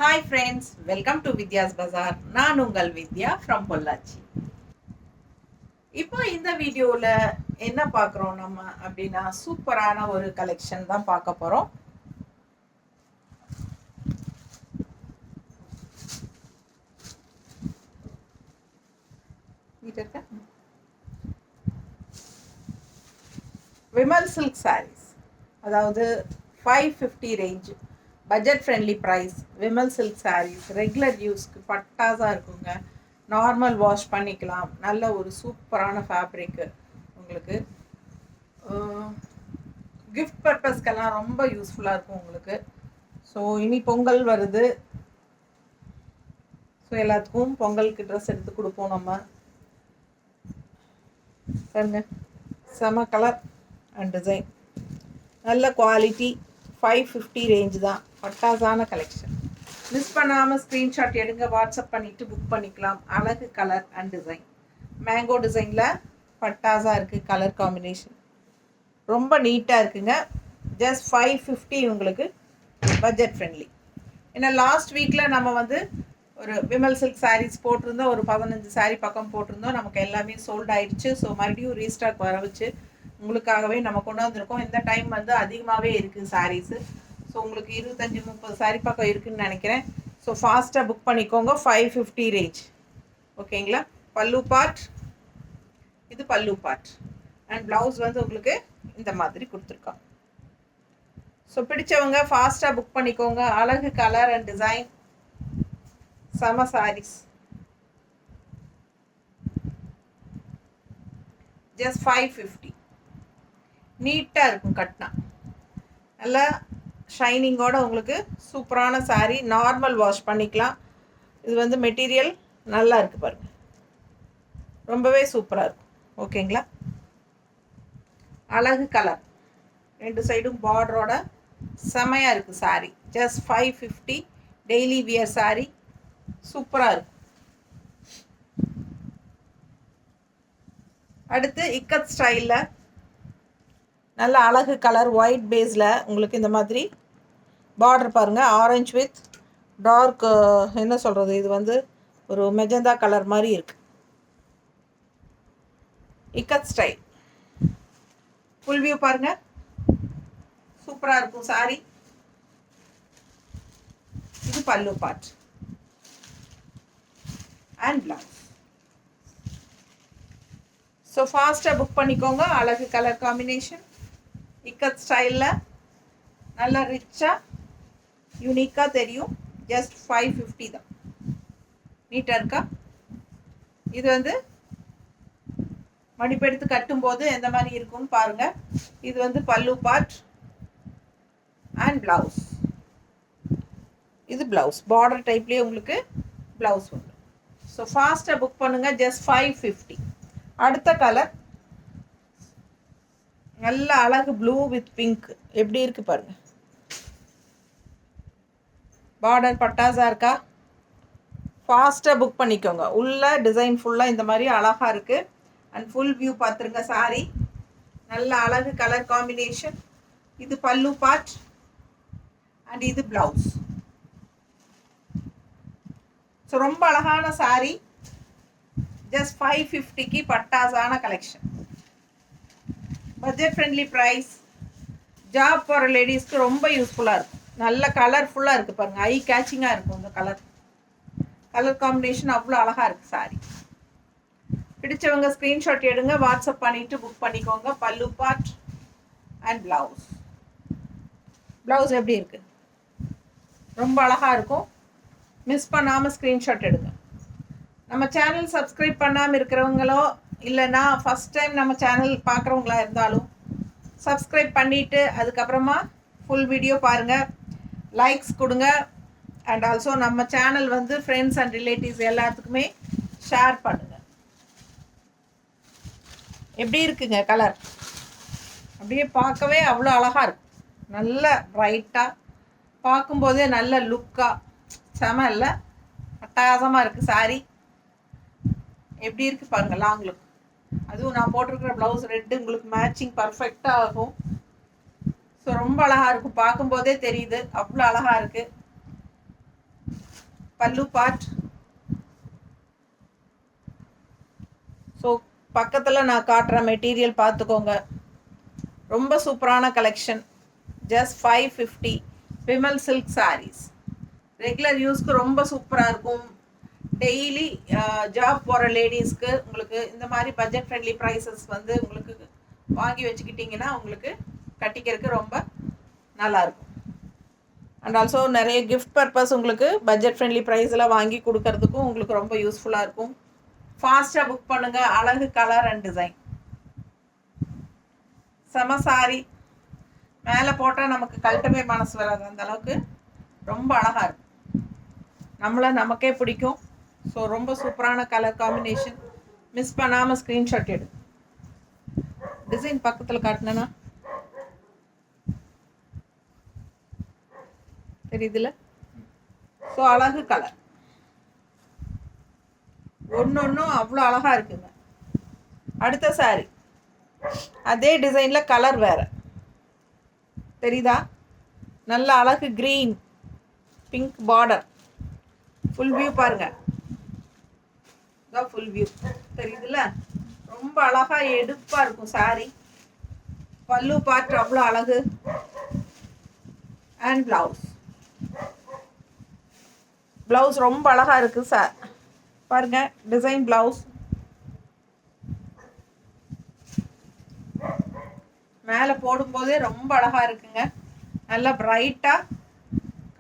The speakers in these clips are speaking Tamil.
Hi friends, welcome to Vidya's Bazaar. நான் உங்கள் வித்யா from பொள்ளாச்சி. இப்போ இந்த வீடியோவில் என்ன பார்க்குறோம் நம்ம அப்படின்னா சூப்பரான ஒரு கலெக்ஷன் தான் பார்க்க போகிறோம். விமல் சில்க் சாரீஸ், அதாவது 550 range, budget friendly price. Vimal silk saris regular யூஸ்க்கு பட்டாஸாக இருக்குங்க. நார்மல் வாஷ் பண்ணிக்கலாம். நல்ல ஒரு சூப்பரான ஃபேப்ரிக்கு. உங்களுக்கு கிஃப்ட் பர்பஸ்க்கெல்லாம் ரொம்ப யூஸ்ஃபுல்லாக இருக்கும் உங்களுக்கு. ஸோ இனி பொங்கல் வருது. ஸோ எல்லாத்துக்கும் பொங்கலுக்கு ட்ரெஸ் எடுத்து கொடுப்போம் நம்ம. பாருங்க, செம கலர் அண்ட் டிசைன், நல்ல குவாலிட்டி. 550 ரேஞ்ச் தான், பட்டாசான கலெக்ஷன். மிஸ் பண்ணாமல் ஸ்க்ரீன்ஷாட் எடுங்க, வாட்ஸ்அப் பண்ணிவிட்டு புக் பண்ணிக்கலாம். அழகு கலர் அண்ட் டிசைன், மேங்கோ டிசைனில் பட்டாசாக இருக்குது. கலர் காம்பினேஷன் ரொம்ப நீட்டாக இருக்குங்க. ஜஸ்ட் 550 உங்களுக்கு பட்ஜெட் ஃப்ரெண்ட்லி. ஏன்னா லாஸ்ட் வீக்கில் நம்ம வந்து ஒரு விமல் சில்க் சாரீஸ் போட்டிருந்தோம், ஒரு 15 சாரீ பக்கம் போட்டிருந்தோம். நமக்கு எல்லாமே சோல்ட் ஆயிடுச்சு. ஸோ மறுபடியும் ரீஸ்டாக் வர வச்சு உங்களுக்காகவே நம்ம கொண்டு வந்திருக்கோம். இந்த டைம் வந்து அதிகமாகவே இருக்குது சாரீஸு. ஸோ உங்களுக்கு 25-30 சாரீ பக்கம் இருக்குதுன்னு நினைக்கிறேன். ஸோ ஃபாஸ்ட்டாக புக் பண்ணிக்கோங்க. 550 ரேஞ்ச், ஓகேங்களா. பல்லு பார்ட், இது பல்லு பார்ட் அண்ட் ப்ளவுஸ் வந்து உங்களுக்கு இந்த மாதிரி கொடுத்துருக்கோம். ஸோ பிடிச்சவங்க ஃபாஸ்ட்டாக புக் பண்ணிக்கோங்க. அழகு கலர் அண்ட் டிசைன், சம சாரீஸ். ஜஸ்ட் 550. நீட்டாக இருக்கும் கட்டினா, நல்லா ஷைனிங்கோட உங்களுக்கு சூப்பரான சாரீ. நார்மல் வாஷ் பண்ணிக்கலாம். இது வந்து மெட்டீரியல் நல்லா இருக்குது பாருங்கள், ரொம்பவே சூப்பராக இருக்கும். ஓகேங்களா. அழகு கலர், ரெண்டு சைடும் பார்டரோட செமையாக இருக்குது sari. Just 550. Daily wear sari, சூப்பராக இருக்கும். அடுத்து இக்கத் ஸ்டைலில் நல்ல அழகு கலர், ஒயிட் பேஸில் உங்களுக்கு இந்த மாதிரி பார்டர் பாருங்கள். ஆரஞ்சு வித் டார்க், என்ன சொல்கிறது, இது வந்து ஒரு மெஜந்தா கலர் மாதிரி இருக்குது. இக்கத் ஸ்டைல் ஃபுல் வியூ பாருங்கள், சூப்பராக இருக்கும் சாரீ. இது pallu part and blouse. So ஃபாஸ்ட்டாக புக் பண்ணிக்கோங்க. அழகு கலர் காம்பினேஷன், இக்கத் ஸ்டைலில் நல்லா ரிச்சாக யூனிக்காக தெரியும். ஜஸ்ட் 550 தான். நீட்டாக இருக்கா. இது வந்து மடிப்பெடுத்து கட்டும்போது எந்த மாதிரி இருக்கும்னு பாருங்கள். இது வந்து பல்லு பார்ட் அண்ட் ப்ளவுஸ். இது ப்ளவுஸ், பார்டர் டைப்லேயே உங்களுக்கு ப்ளவுஸ் உண்டு. ஸோ ஃபாஸ்ட்டாக புக் பண்ணுங்கள். ஜஸ்ட் 550. அடுத்த கலர் நல்ல அழகு ப்ளூ வித் பிங்க், எப்படி இருக்குது பாருங்கள். பார்டர் பட்டாஸாக இருக்கா. ஃபாஸ்ட்டாக புக் பண்ணிக்கோங்க. உள்ள டிசைன் ஃபுல்லாக இந்த மாதிரி அழகாக இருக்குது. அண்ட் ஃபுல் வியூ பார்த்துருங்க சாரீ. நல்ல அழகு கலர் காம்பினேஷன். இது பல்லு பார்ட் அண்ட் இது ப்ளவுஸ். ஸோ ரொம்ப அழகான சாரீ. ஜஸ்ட் 550க்கு பட்டாசான collection. Budget friendly price. Job போகிற லேடிஸ்க்கு ரொம்ப யூஸ்ஃபுல்லாக இருக்கும். நல்ல கலர்ஃபுல்லாக இருக்குது பாருங்கள், ஐ கேச்சிங்காக இருக்கும். இந்த கலர் காம்பினேஷன் அவ்வளோ அழகாக இருக்குது சாரீ. பிடிச்சவங்க ஸ்க்ரீன்ஷாட் எடுங்க, வாட்ஸ்அப் பண்ணிவிட்டு புக் பண்ணிக்கோங்க. பல்லு பார்ட் அண்ட் ப்ளவுஸ். ப்ளவுஸ் எப்படி இருக்குது, ரொம்ப அழகாக இருக்கும். மிஸ் பண்ணாமல் ஸ்க்ரீன்ஷாட் எடுங்க. நம்ம சேனல் சப்ஸ்கிரைப் பண்ணாமல் இருக்கிறவங்களோ இல்லைன்னா ஃபஸ்ட் டைம் நம்ம சேனல் பார்க்குறவங்களா இருந்தாலும் சப்ஸ்கிரைப் பண்ணிவிட்டு அதுக்கப்புறமா ஃபுல் வீடியோ பாருங்கள், லைக்ஸ் கொடுங்க. அண்ட் ஆல்சோ நம்ம சேனல் வந்து ஃப்ரெண்ட்ஸ் அண்ட் ரிலேட்டிவ்ஸ் எல்லாத்துக்குமே ஷேர் பண்ணுங்கள். எப்படி இருக்குங்க கலர், அப்படியே பார்க்கவே அவ்வளோ அழகாக இருக்கும். நல்ல ப்ரைட்டாக, பார்க்கும்போதே நல்ல லுக்காக செம இல்லை, அட்டகாசமாக இருக்குது சாரீ. எப்படி இருக்குது பாருங்கள், லாங் லுக். அதுவும் நான் போட்டிருக்கிற ப்ளவுஸ் ரெட்டு உங்களுக்கு மேட்சிங் பர்ஃபெக்டாக ஆகும். ஸோ ரொம்ப அழகாக இருக்கும், பார்க்கும்போதே தெரியுது அவ்வளோ அழகாக இருக்குது. பல்லு பார்ட். ஸோ பக்கத்தில் நான் காட்டுற மெட்டீரியல் பார்த்துக்கோங்க. ரொம்ப சூப்பரான collection. Just 550 Vimal silk saris. Regular யூஸ்க்கு ரொம்ப சூப்பராக இருக்கும். டெய்லி ஜாப் போகிற லேடிஸ்க்கு உங்களுக்கு இந்த மாதிரி பட்ஜெட் ஃப்ரெண்ட்லி ப்ரைஸஸ் வந்து உங்களுக்கு வாங்கி வச்சுக்கிட்டிங்கன்னா உங்களுக்கு கட்டிக்கிறதுக்கு ரொம்ப நல்லாயிருக்கும். அண்ட் ஆல்சோ நிறைய கிஃப்ட் பர்பஸ் உங்களுக்கு பட்ஜெட் ஃப்ரெண்ட்லி ப்ரைஸில் வாங்கி கொடுக்கறதுக்கும் உங்களுக்கு ரொம்ப யூஸ்ஃபுல்லாக இருக்கும். ஃபாஸ்ட்டாக புக் பண்ணுங்கள். அழகு கலர் அண்ட் டிசைன். செம சாரி. மேலே போட்டால் நமக்கு கழட்டவே மனசு வராது, அந்த அளவுக்கு ரொம்ப அழகாக இருக்கும். நமக்கே பிடிக்கும். ஸோ ரொம்ப சூப்பரான கலர் காம்பினேஷன். மிஸ் பண்ணாமல் ஸ்க்ரீன்ஷாட் எடு. டிசைன் பக்கத்தில் காட்டினேன்னா தெரியுதுல? ஸோ அழகு கலர் ஒன்றும் அவ்வளோ அழகாக இருக்குங்க. அடுத்த சாரி அதே டிசைனில் கலர் வேறு தெரியுதா? நல்ல அழகு green pink border. Full view பாருங்கள். இதான் ஃபுல் வியூ தெரியுதுல்ல? ரொம்ப அழகாக எடுப்பாக இருக்கும் சாரி. பல்லு பார்ட் அவ்வளோ அழகு. அண்ட் ப்ளவுஸ் ரொம்ப அழகாக இருக்குது சார். பாருங்கள் டிசைன் ப்ளவுஸ். மேலே போடும்போதே ரொம்ப அழகாக இருக்குங்க. நல்லா பிரைட்டாக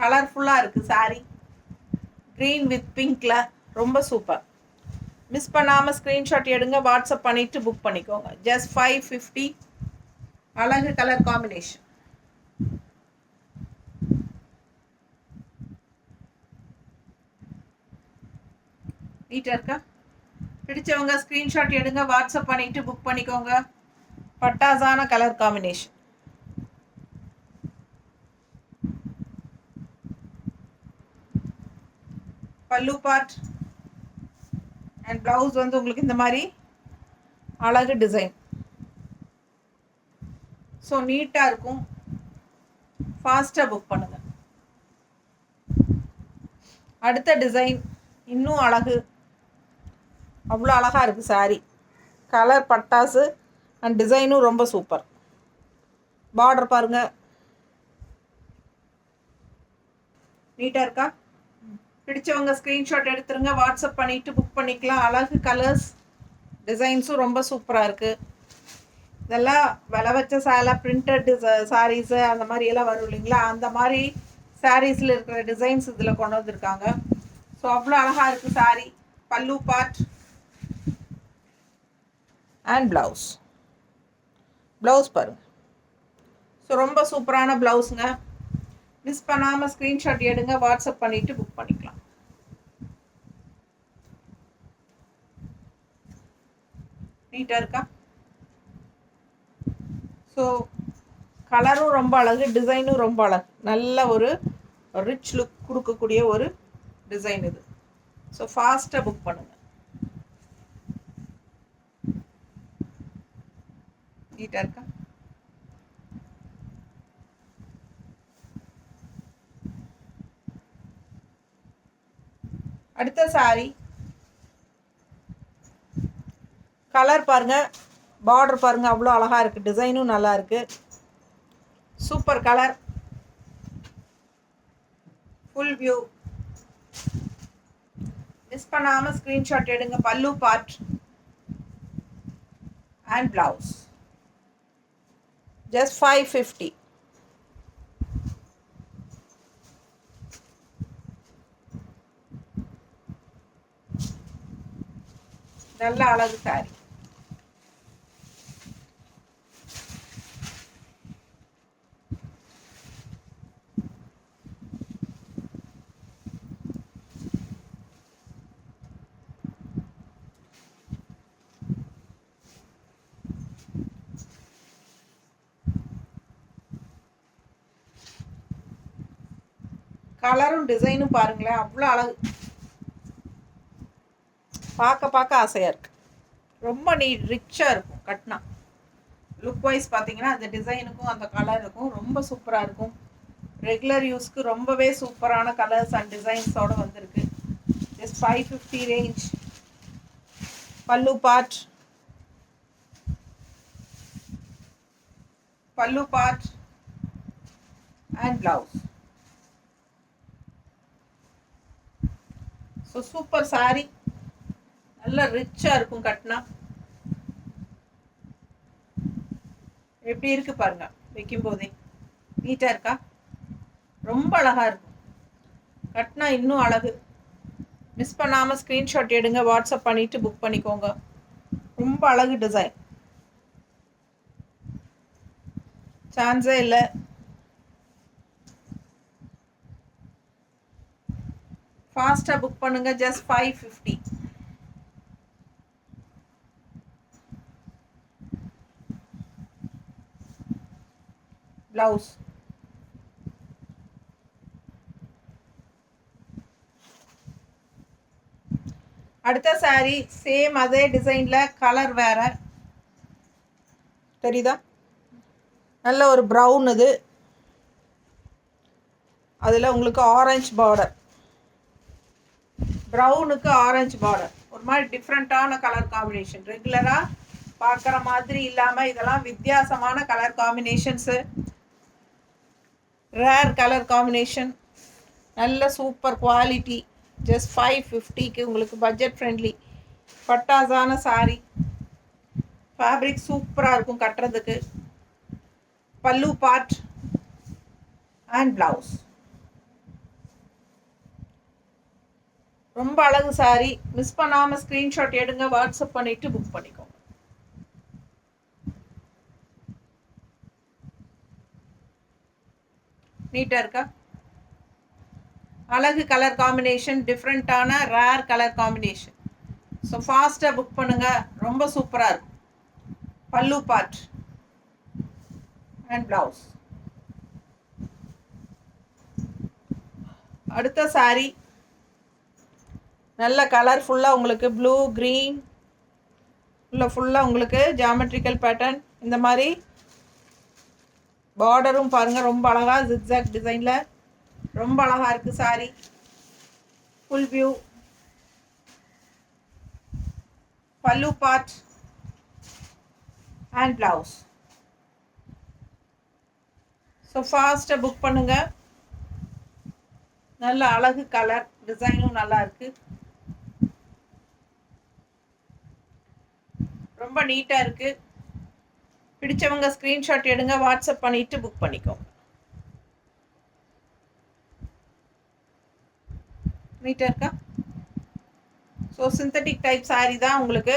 கலர்ஃபுல்லாக இருக்குது சாரி. க்ரீன் வித் பிங்க்கில் ரொம்ப சூப்பர். மிஸ் பண்ணாமல் ஸ்க்ரீன்ஷாட் எடுங்க. வாட்ஸ்அப் பண்ணிவிட்டு புக் பண்ணிக்கோங்க. ஜஸ்ட் 550 அழகு கலர் காம்பினேஷன். நீட்டாக இருக்கா? பிடிச்சவங்க ஸ்க்ரீன்ஷாட் எடுங்க. வாட்ஸ்அப் பண்ணிவிட்டு புக் பண்ணிக்கோங்க. பட்டாசான கலர் காம்பினேஷன். பல்லு பார்ட் அண்ட் ப்ளவுஸ் வந்து உங்களுக்கு இந்த மாதிரி அழகு டிசைன். ஸோ நீட்டாக இருக்கும். ஃபாஸ்ட்டாக புக் பண்ணுங்கள். அடுத்த டிசைன் இன்னும் அழகு. அவ்வளோ அழகாக இருக்குது சாரி. கலர் பட்டாசு அண்ட் டிசைனும் ரொம்ப சூப்பர். பார்டர் பாருங்கள். நீட்டாக இருக்கா? பிடிச்சவங்க ஸ்க்ரீன்ஷாட் எடுத்துருங்க. வாட்ஸ்அப் பண்ணிவிட்டு புக் பண்ணிக்கலாம். அழகு கலர்ஸ் டிசைன்ஸும் ரொம்ப சூப்பராக இருக்குது. இதெல்லாம் விலை வச்ச சேலை பிரிண்டட் சாரீஸு அந்த மாதிரியெல்லாம் வரும் இல்லைங்களா? அந்த மாதிரி சாரீஸில் இருக்கிற டிசைன்ஸ் இதில் கொண்டு வந்திருக்காங்க. ஸோ அவ்வளோ அழகாக இருக்குது சாரீ. பல்லு பார்ட் அண்ட் ப்ளவுஸ் பாருங்கள். ஸோ ரொம்ப சூப்பரான ப்ளவுஸுங்க. மிஸ் பண்ணாமல் ஸ்க்ரீன்ஷாட் எடுங்க. வாட்ஸ்அப் பண்ணிவிட்டு புக் பண்ணிக்கலாம். நீட்டாக இருக்கா? ஸோ கலரும் ரொம்ப அழகு, டிசைனும் ரொம்ப அழகு. நல்ல ஒரு ரிச் லுக் கொடுக்கக்கூடிய ஒரு டிசைன் இது. ஸோ ஃபாஸ்ட்டாக புக் பண்ணுங்கள். நீட்டாக இருக்கா? அடுத்த சாரி கலர் பாருங்கள். பார்டர் பாருங்கள். அவ்வளோ அழகாக இருக்குது. டிசைனும் நல்லா இருக்குது. Super colour. Full view. Miss பண்ணாமல் ஸ்க்ரீன்ஷாட் எடுங்க. பல்லு பார்ட் அண்ட் ப்ளவுஸ். ஜஸ்ட் 550. நல்ல அழகு சாரி. கலரும் டிசைனும் பாருங்களேன். அவ்வளோ அழகு. பார்க்க ஆசையாக இருக்குது. ரொம்ப ரிச்சாக இருக்கும் கட்டினா. லுக் வைஸ் பார்த்தீங்கன்னா அந்த டிசைனுக்கும் அந்த கலருக்கும் ரொம்ப சூப்பராக இருக்கும். ரெகுலர் யூஸ்க்கு ரொம்பவே சூப்பரான கலர்ஸ் அண்ட் டிசைன்ஸோட வந்திருக்கு. Just 550 range. Pallu part and blouse. So super sari, நல்லா ரிச்சாக இருக்கும் கட்டினா. எப்படி இருக்கு பாருங்க, வைக்கும் போதே நீட்டாக இருக்கா? ரொம்ப அழகாக இருக்கும், கட்டினா இன்னும் அழகு. மிஸ் பண்ணாமல் ஸ்க்ரீன்ஷாட் எடுங்க, வாட்ஸ்அப் பண்ணிவிட்டு புக் பண்ணிக்கோங்க. ரொம்ப அழகு டிசைன், சான்ஸே இல்லை. ஃபாஸ்ட்டாக புக் பண்ணுங்க. ஜஸ்ட் 550. பிளவுஸ். அடுத்த சாரி சேம் அதே டிசைன்ல, கலர் வேற. தெரியுதா? நல்ல ஒரு ப்ரௌன், இது அதில் உங்களுக்கு ஆரஞ்சு பார்டர், ப்ரௌனுக்கு ஆரஞ்சு பார்டர். ஒரு மாதிரி டிஃப்ரெண்ட்டான கலர் காம்பினேஷன், ரெகுலராக பார்க்குற மாதிரி இல்லாமல் இதெல்லாம் வித்தியாசமான colour combinations, rare colour combination, நல்ல சூப்பர் குவாலிட்டி. ஜஸ்ட் 550க்கு உங்களுக்கு பட்ஜெட் ஃப்ரெண்ட்லி பட்டாசான சாரி. ஃபேப்ரிக் சூப்பராக இருக்கும் கட்டுறதுக்கு. பல்லு பார்ட் அண்ட் பிளவுஸ். ரொம்ப அழகு சாரி. மிஸ் பண்ணாமல் ஸ்க்ரீன்ஷாட் எடுங்க, வாட்ஸ்அப் பண்ணிவிட்டு புக் பண்ணிக்கோங்க. நீட்டாக இருக்கா? அழகு கலர் காம்பினேஷன், டிஃப்ரெண்ட்டான ரேர் கலர் காம்பினேஷன். ஸோ ஃபாஸ்ட்டாக புக் பண்ணுங்கள், ரொம்ப சூப்பராக இருக்கும். பல்லு பார்ட் அண்ட் பிளவுஸ். அடுத்த சாரி நல்ல கலர்ஃபுல்லாக உங்களுக்கு ப்ளூ க்ரீன் ஃபுல்லாக உங்களுக்கு ஜாமெட்ரிக்கல் பேட்டர்ன். இந்த மாதிரி பார்டரும் பாருங்கள், ரொம்ப அழகாக ஜிக்ஸாக் டிசைனில் ரொம்ப அழகாக இருக்குது சாரி. Full view. பல்லு பார்ட் அண்ட் பிளவுஸ். ஸோ ஃபாஸ்ட்டாக புக் பண்ணுங்கள். நல்ல அழகு கலர், டிசைனும் நல்லா இருக்கு, ரொம்ப நீட்டாக இருக்கு. பிடிச்சவங்க ஸ்க்ரீன்ஷாட் எடுங்க, வாட்ஸ்அப் பண்ணிட்டு புக் பண்ணிக்கோங்க. நீட்டாக இருக்கா? ஸோ சிந்தட்டிக் டைப் சாரி தான் உங்களுக்கு.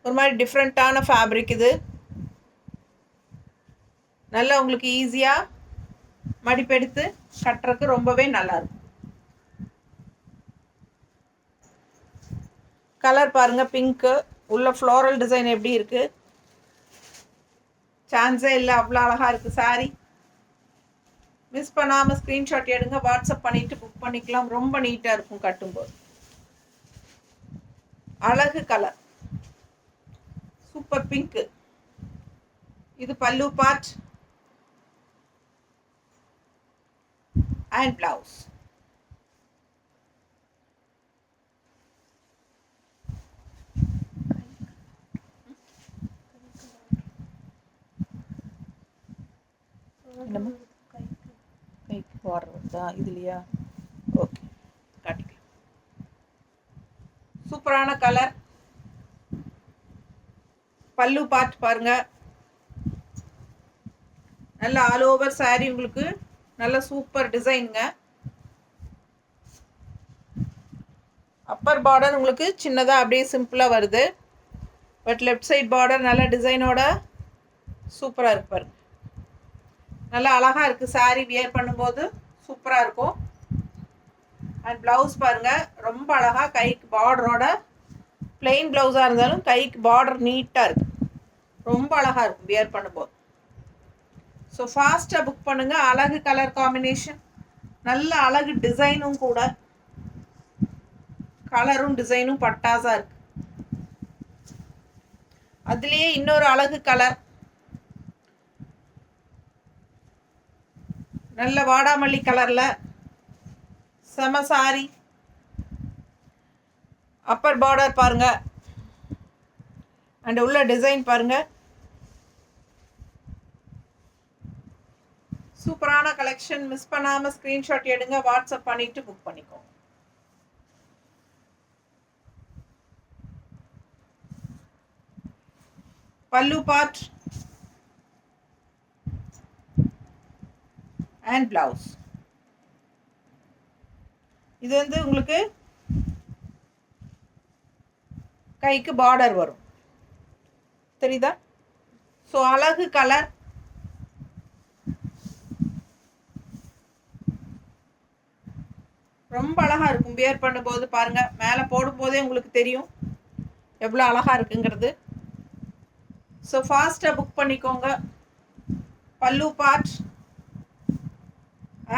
ஒரு மாதிரி டிஃப்ரெண்ட்டான ஃபேப்ரிக் இது. நல்லா உங்களுக்கு ஈஸியாக மடிப்பெடுத்து கட்டுறதுக்கு ரொம்பவே நல்லாயிருக்கும். கலர் பாருங்கள், பிங்க்கு. உள்ள ஃப்ளோரல் டிசைன் எப்படி இருக்குது, சான்ஸே இல்லை, அவ்வளோ அழகாக இருக்குது சாரி. மிஸ் பண்ணாமல் ஸ்க்ரீன்ஷாட் எடுங்க, வாட்ஸ்அப் பண்ணிவிட்டு புக் பண்ணிக்கலாம். ரொம்ப நீட்டாக இருக்கும் கட்டும்போது. அழகு கலர், சூப்பர் பிங்க்கு. இது பல்லு பார்ட் அண்ட் பிளவுஸ். கைக்கு போடுறதா இதுலையா? ஓகே, காட்டிக்கலாம். சூப்பரான கலர். பல்லு பார்ட் பாருங்க, நல்ல ஆல் ஓவர் சாரி உங்களுக்கு. நல்ல சூப்பர் டிசைனுங்க. அப்பர் பார்டர் உங்களுக்கு சின்னதாக அப்படியே சிம்பிளாக வருது. பட் லெஃப்ட் சைட் பார்டர் நல்ல டிசைனோட சூப்பராக இருக்கு பாருங்க. நல்லா அழகாக இருக்குது சாரி, வியர் பண்ணும்போது சூப்பராக இருக்கும். அண்ட் ப்ளவுஸ் பாருங்கள், ரொம்ப அழகாக கைக்கு பார்டரோட, பிளெயின் ப்ளவுஸாக இருந்தாலும் கைக்கு பார்டர் நீட்டாக இருக்குது, ரொம்ப அழகாக இருக்கும் வியர் பண்ணும்போது. ஸோ ஃபாஸ்ட்டாக புக் பண்ணுங்கள். அழகு கலர் காம்பினேஷன், நல்ல அழகு டிசைனும் கூட. கலரும் டிசைனும் பட்டாசாக இருக்கு. அதுலேயே இன்னொரு அழகு கலர், நல்ல வாடாமல்லி கலரில் செம சாரி. அப்பர் பார்டர் பாருங்கள், அண்ட் உள்ள டிசைன் பாருங்கள். சூப்பரான கலெக்ஷன். மிஸ் பண்ணாமல் ஸ்க்ரீன்ஷாட் எடுங்க, வாட்ஸ்அப் பண்ணிவிட்டு புக் பண்ணிக்கோங்க. பல்லு பார்ட் அண்ட் பிளவுஸ். இது வந்து உங்களுக்கு கைக்கு பார்டர் வரும், தெரியுதா? ஸோ அழகு கலர். ரொம்ப அழகாக இருக்கும் வியர் பண்ணும்போது. பாருங்கள், மேலே போடும்போதே உங்களுக்கு தெரியும் எவ்வளோ அழகாக இருக்குங்கிறது. ஸோ ஃபாஸ்ட்டாக புக் பண்ணிக்கோங்க. பல்லு பார்ட்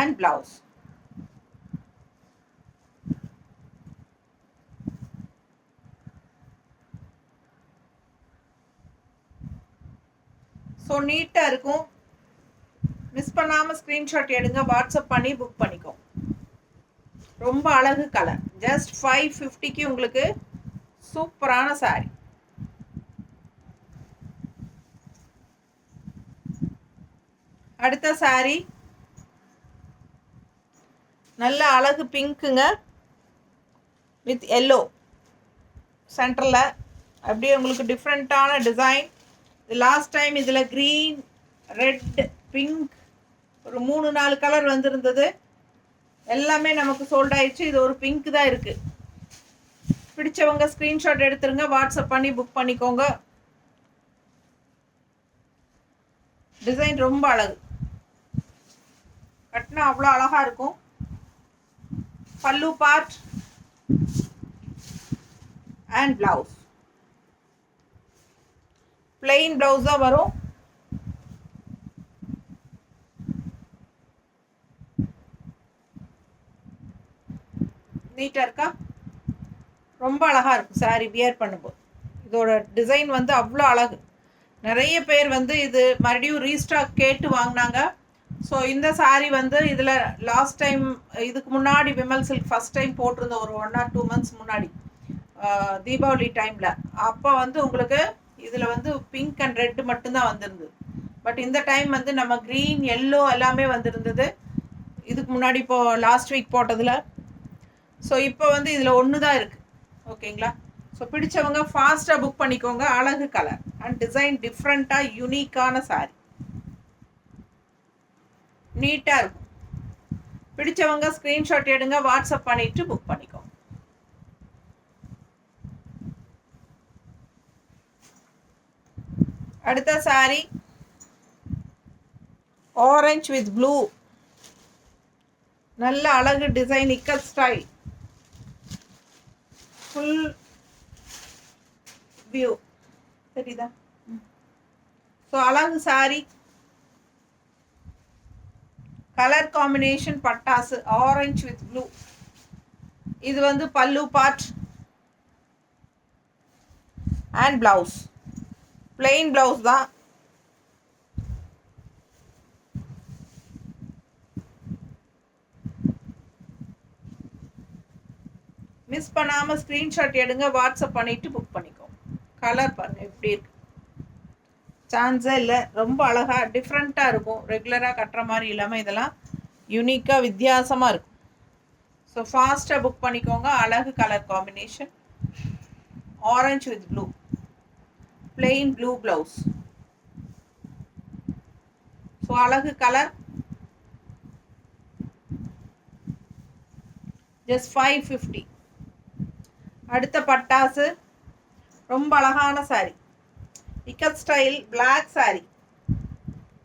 அண்ட் பிளவுஸ். ஸோ நீட்டாக இருக்கும். மிஸ் பண்ணாமல் ஸ்க்ரீன்ஷாட் எடுங்க, வாட்ஸ்அப் பண்ணி புக் பண்ணிக்கோ. ரொம்ப அழகு கலர். ஜஸ்ட் 550க்கு உங்களுக்கு சூப்பரான சாரி. அடுத்த சாரி நல்ல அழகு பிங்க்குங்க வித் எல்லோ சென்டரில். அப்படியே உங்களுக்கு டிஃப்ரெண்ட்டான டிசைன். லாஸ்ட் டைம் இதில் க்ரீன், ரெட், பிங்க் ஒரு 3-4 கலர் வந்திருந்தது. எல்லாமே நமக்கு சோல்ட் ஆயிடுச்சு. இது ஒரு பிங்க் தான் இருக்குது. பிடிச்சவங்க ஸ்க்ரீன்ஷாட் எடுத்துருங்க, வாட்ஸ்அப் பண்ணி புக் பண்ணிக்கோங்க. டிசைன் ரொம்ப அழகு, கட்டினா அவ்வளோ அழகாக இருக்கும். பல்லு part and blouse. Plain blouse தான் வரும். நீட்டாக இருக்கா? ரொம்ப அழகாக இருக்கும் சாரி வியர் பண்ணும்போது. இதோட டிசைன் வந்து அவ்வளோ அழகு. நிறைய பேர் வந்து இது மறுபடியும் ரீஸ்டாக் கேட்டு வாங்கினாங்க. ஸோ இந்த சாரீ வந்து இதில் லாஸ்ட் டைம், இதுக்கு முன்னாடி விமல் சில்க் ஃபஸ்ட் டைம் போட்டிருந்தோம் ஒரு 1 or 2 months முன்னாடி, தீபாவளி டைமில். அப்போ வந்து உங்களுக்கு இதில் வந்து பிங்க் அண்ட் ரெட் மட்டும்தான் வந்திருந்தது. பட் இந்த டைம் வந்து நம்ம க்ரீன், எல்லோ எல்லாமே வந்திருந்தது இதுக்கு முன்னாடி, இப்போது லாஸ்ட் வீக் போட்டதில். ஸோ இப்போ வந்து இதில் ஒன்று தான் இருக்குது. ஓகேங்களா? ஸோ பிடிச்சவங்க ஃபாஸ்ட்டாக புக் பண்ணிக்கோங்க. அழகு கலர் அண்ட் டிசைன் டிஃப்ரெண்ட்டாக யூனிக்கான சாரி. நீட்டாக இருக்கும். பிடிச்சவங்க ஸ்க்ரீன்ஷாட் எடுங்க, வாட்ஸ்அப் பண்ணிவிட்டு புக் பண்ணிக்கோங்க. அடுத்த சாரி ஆரஞ்ச் வித் ப்ளூ. நல்ல அழகு design, ikat style, full view தெரியுதா? ஸோ அழகு சாரி. கலர் காம்பினேஷன் பட்டாசு, ஆரஞ்ச் வித் ப்ளூ. இது வந்து பல்லு part and blouse. Plain blouse தான். மிஸ் பண்ணாமல் ஸ்க்ரீன்ஷாட் எடுங்க, வாட்ஸ்அப் பண்ணிவிட்டு புக் பண்ணிக்கோங்க. கலர் பாருங்கள் எப்படி இருக்கு, சான்ஸே இல்லை. ரொம்ப அழகாக டிஃப்ரெண்ட்டாக இருக்கும். ரெகுலராக கட்டுற மாதிரி இல்லாமல் இதெல்லாம் யூனிக்காக வித்தியாசமாக இருக்கும். ஸோ ஃபாஸ்ட்டாக புக் பண்ணிக்கோங்க. அழகு colour combination, orange with blue, plain blue blouse. So அழகு கலர். ஜஸ்ட் 550. அடுத்த பட்டாசு ரொம்ப அழகான sari, ikat style black sari.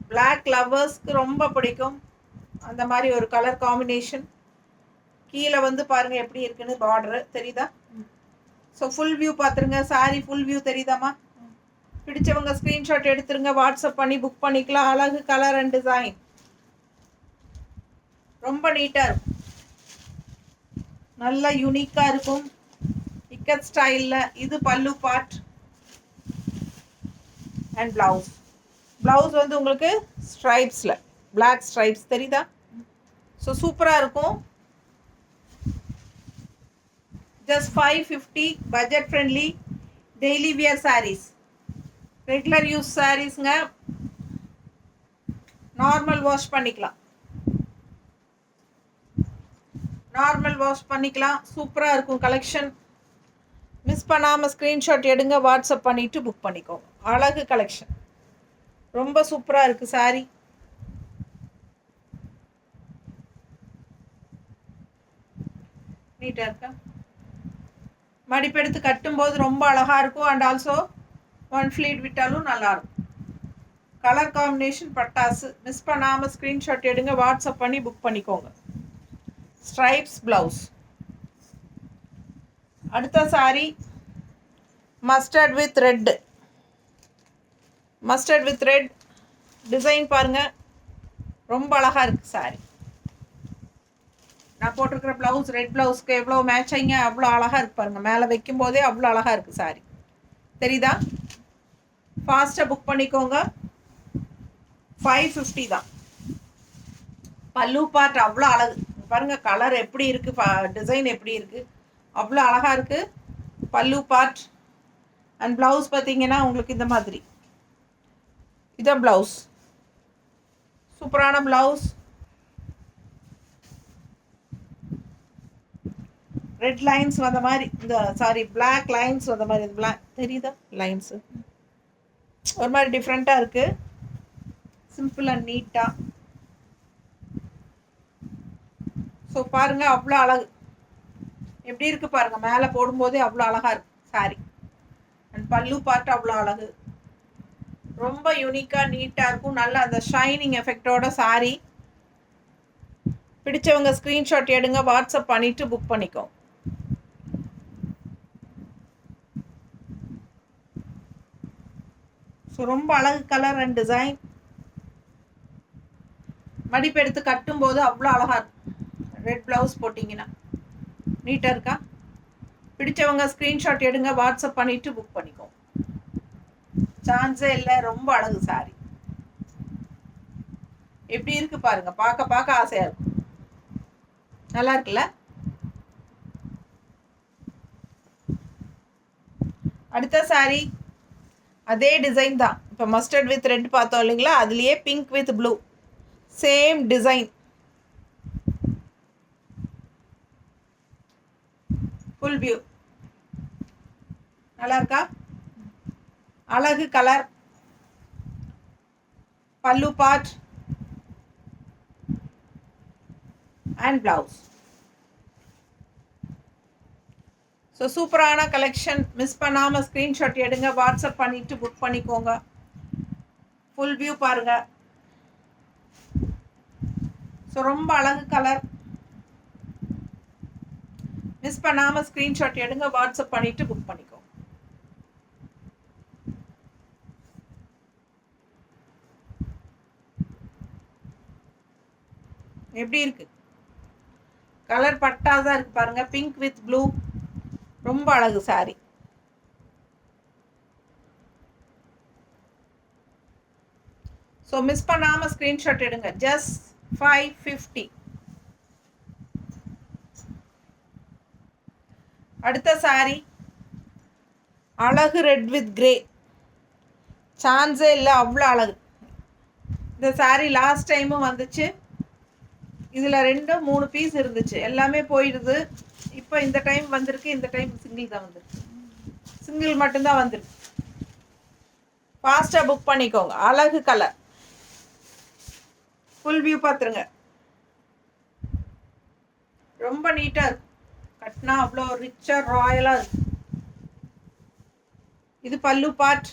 Black லவ்வர்ஸ்க்கு ரொம்ப பிடிக்கும் அந்த மாதிரி ஒரு கலர் காம்பினேஷன். கீழே வந்து பாருங்கள் எப்படி இருக்குன்னு, பார்டரு தெரியுதா? ஸோ ஃபுல் வியூ பார்த்துருங்க. சாரி ஃபுல் வியூ தெரியுதாம்மா? பிடிச்சவங்க ஸ்க்ரீன்ஷாட் எடுத்துருங்க, வாட்ஸ்அப் பண்ணி புக் பண்ணிக்கலாம். அழகு கலர் அண்ட் டிசைன் ரொம்ப நீட்டாக இருக்கும். நல்லா யூனிக்காக இருக்கும், இக்கட் ஸ்டைலில். இது pallu part and blouse. Blouse வந்து உங்களுக்கு ஸ்ட்ரைப்ஸில், பிளாக் ஸ்ட்ரைப்ஸ் தெரியுதா? ஸோ சூப்பராக இருக்கும். Just 550, budget friendly, daily wear saris, regular use சாரீஸ்ங்க. நார்மல் வாஷ் பண்ணிக்கலாம், சூப்பராக இருக்கும் கலெக்ஷன். மிஸ் பண்ணாமல் ஸ்க்ரீன்ஷாட் எடுங்க, வாட்ஸ்அப் பண்ணிவிட்டு புக் பண்ணிக்கோங்க. அழகு கலெக்ஷன், ரொம்ப சூப்பராக இருக்குது சாரீ. நீட்டாக இருக்கா? மடிப்பெடுத்து கட்டும்போது ரொம்ப அழகாக இருக்கும். அண்ட் ஆல்சோ ஒன் ஃப்ளீட் விட்டாலும் நல்லாயிருக்கும். கலர் காம்பினேஷன் பட்டாசு. மிஸ் பண்ணாமல் ஸ்க்ரீன்ஷாட் எடுங்க, வாட்ஸ்அப் பண்ணி புக் பண்ணிக்கோங்க. Stripes blouse. அடுத்த sari mustard with red. Mustard with red design பாருங்கள், ரொம்ப அழகாக இருக்குது சாரீ. நான் போட்டிருக்கிற ப்ளவுஸ் ரெட் ப்ளவுஸ்க்கு எவ்வளோ மேட்சிங்க, அவ்வளோ அழகாக இருக்குது பாருங்கள். மேலே வைக்கும் போதே அவ்வளோ அழகாக இருக்குது சாரீ. தெரியுதா? ஃபாஸ்ட்டாக புக் பண்ணிக்கோங்க. 550 தான். பல்லு பார்ட் அவ்வளோ அழகு பாருங்கள். கலர் எப்படி இருக்குது, டிசைன் எப்படி இருக்குது, அவ்வளோ அழகாக இருக்குது. பல்லு பார்ட் அண்ட் ப்ளவுஸ் பார்த்தீங்கன்னா உங்களுக்கு இந்த மாதிரி. இதான் ப்ளவுஸ், சூப்பரான ப்ளவுஸ். ரெட் லைன்ஸ் வந்த மாதிரி, இந்த சாரி பிளாக் லைன்ஸ் வந்த மாதிரி. இந்த பிளாக் தெரியுதா? லைன்ஸு ஒரு மாதிரி டிஃப்ரெண்ட்டாக இருக்குது. சிம்பிள் அண்ட் நீட்டாக. ஸோ பாருங்கள், அவ்வளோ அழகு எப்படி இருக்குது பாருங்கள். மேலே போடும்போதே அவ்வளோ அழகாக இருக்குது சாரி. அண்ட் பல்லு பார்ட் அவ்வளோ அழகு, ரொம்ப யூனிக்காக நீட்டாக இருக்கும். நல்ல அந்த ஷைனிங் எஃபெக்டோட சாரி. பிடிச்சவங்க ஸ்க்ரீன்ஷாட் எடுங்க, வாட்ஸ்அப் பண்ணிவிட்டு புக் பண்ணிக்கோ. ஸோ ரொம்ப அழகு கலர் அண்ட் டிசைன். மடிப்பு எடுத்து கட்டும்போது அவ்வளோ அழகாக இருக்கும். ரெட் ப்ளவுஸ் போட்டிங்கன்னா நீட்டாக இருக்கா? பிடிச்சவங்க ஸ்க்ரீன்ஷாட் எடுங்க, வாட்ஸ்அப் பண்ணிவிட்டு புக் பண்ணிக்கோ. சான்ஸே இல்லை, ரொம்ப அழகு சாரி. எப்படி இருக்கு பாருங்க, பார்க்க பார்க்க ஆசையாக இருக்கும். நல்லா இருக்குல்ல? அடுத்த சாரி அதே டிசைன் தான். இப்போ மஸ்டர்ட் வித் ரெட் பார்த்தோம் இல்லைங்களா, அதுலேயே pink with blue, same design, full view. நல்லா இருக்கா? அழகு கலர். பல்லு பார்ட் அண்ட் பிளவுஸ். ஸோ சூப்பரான கலெக்ஷன். மிஸ் பண்ணாமல் ஸ்க்ரீன்ஷாட் எடுங்க, வாட்ஸ்அப் பண்ணிவிட்டு புக் பண்ணிக்கோங்க. ஃபுல் வியூ பாருங்கள். ஸோ ரொம்ப அழகு கலர். மிஸ் பண்ணாமல் ஸ்க்ரீன்ஷாட் எடுங்க, வாட்ஸ்அப் பண்ணிவிட்டு புக் பண்ணிக்கோங்க. எப்படி இருக்கு? கலர் பட்டாதான் இருக்கு பாருங்க. பிங்க் வித் ப்ளூ, ரொம்ப அழகு சாரி. ஸோ மிஸ் பண்ணாமல் ஸ்க்ரீன்ஷாட் எடுங்க. ஜஸ்ட் 550. அடுத்த சாரி அழகு ரெட் வித் கிரே. சான்ஸே இல்லை, அவ்வளோ அழகு. இந்த சாரி லாஸ்ட் டைமும் வந்துச்சு. இதில் 2-3 பீஸ் இருந்துச்சு, எல்லாமே போயிடுது. இப்போ இந்த டைம் வந்திருக்கு. இந்த டைம் சிங்கிள் தான் வந்துருக்கு, சிங்கிள் மட்டும்தான் வந்துருக்கு. ஃபாஸ்ட்டாக புக் பண்ணிக்கோங்க. அழகு கலர். ஃபுல் வியூ பார்த்துருங்க. ரொம்ப நீட்டாக இருக்கும். கட்டினா அவ்வளோ ரிச்சாக ராயலாக இருக்கும். இது pallu part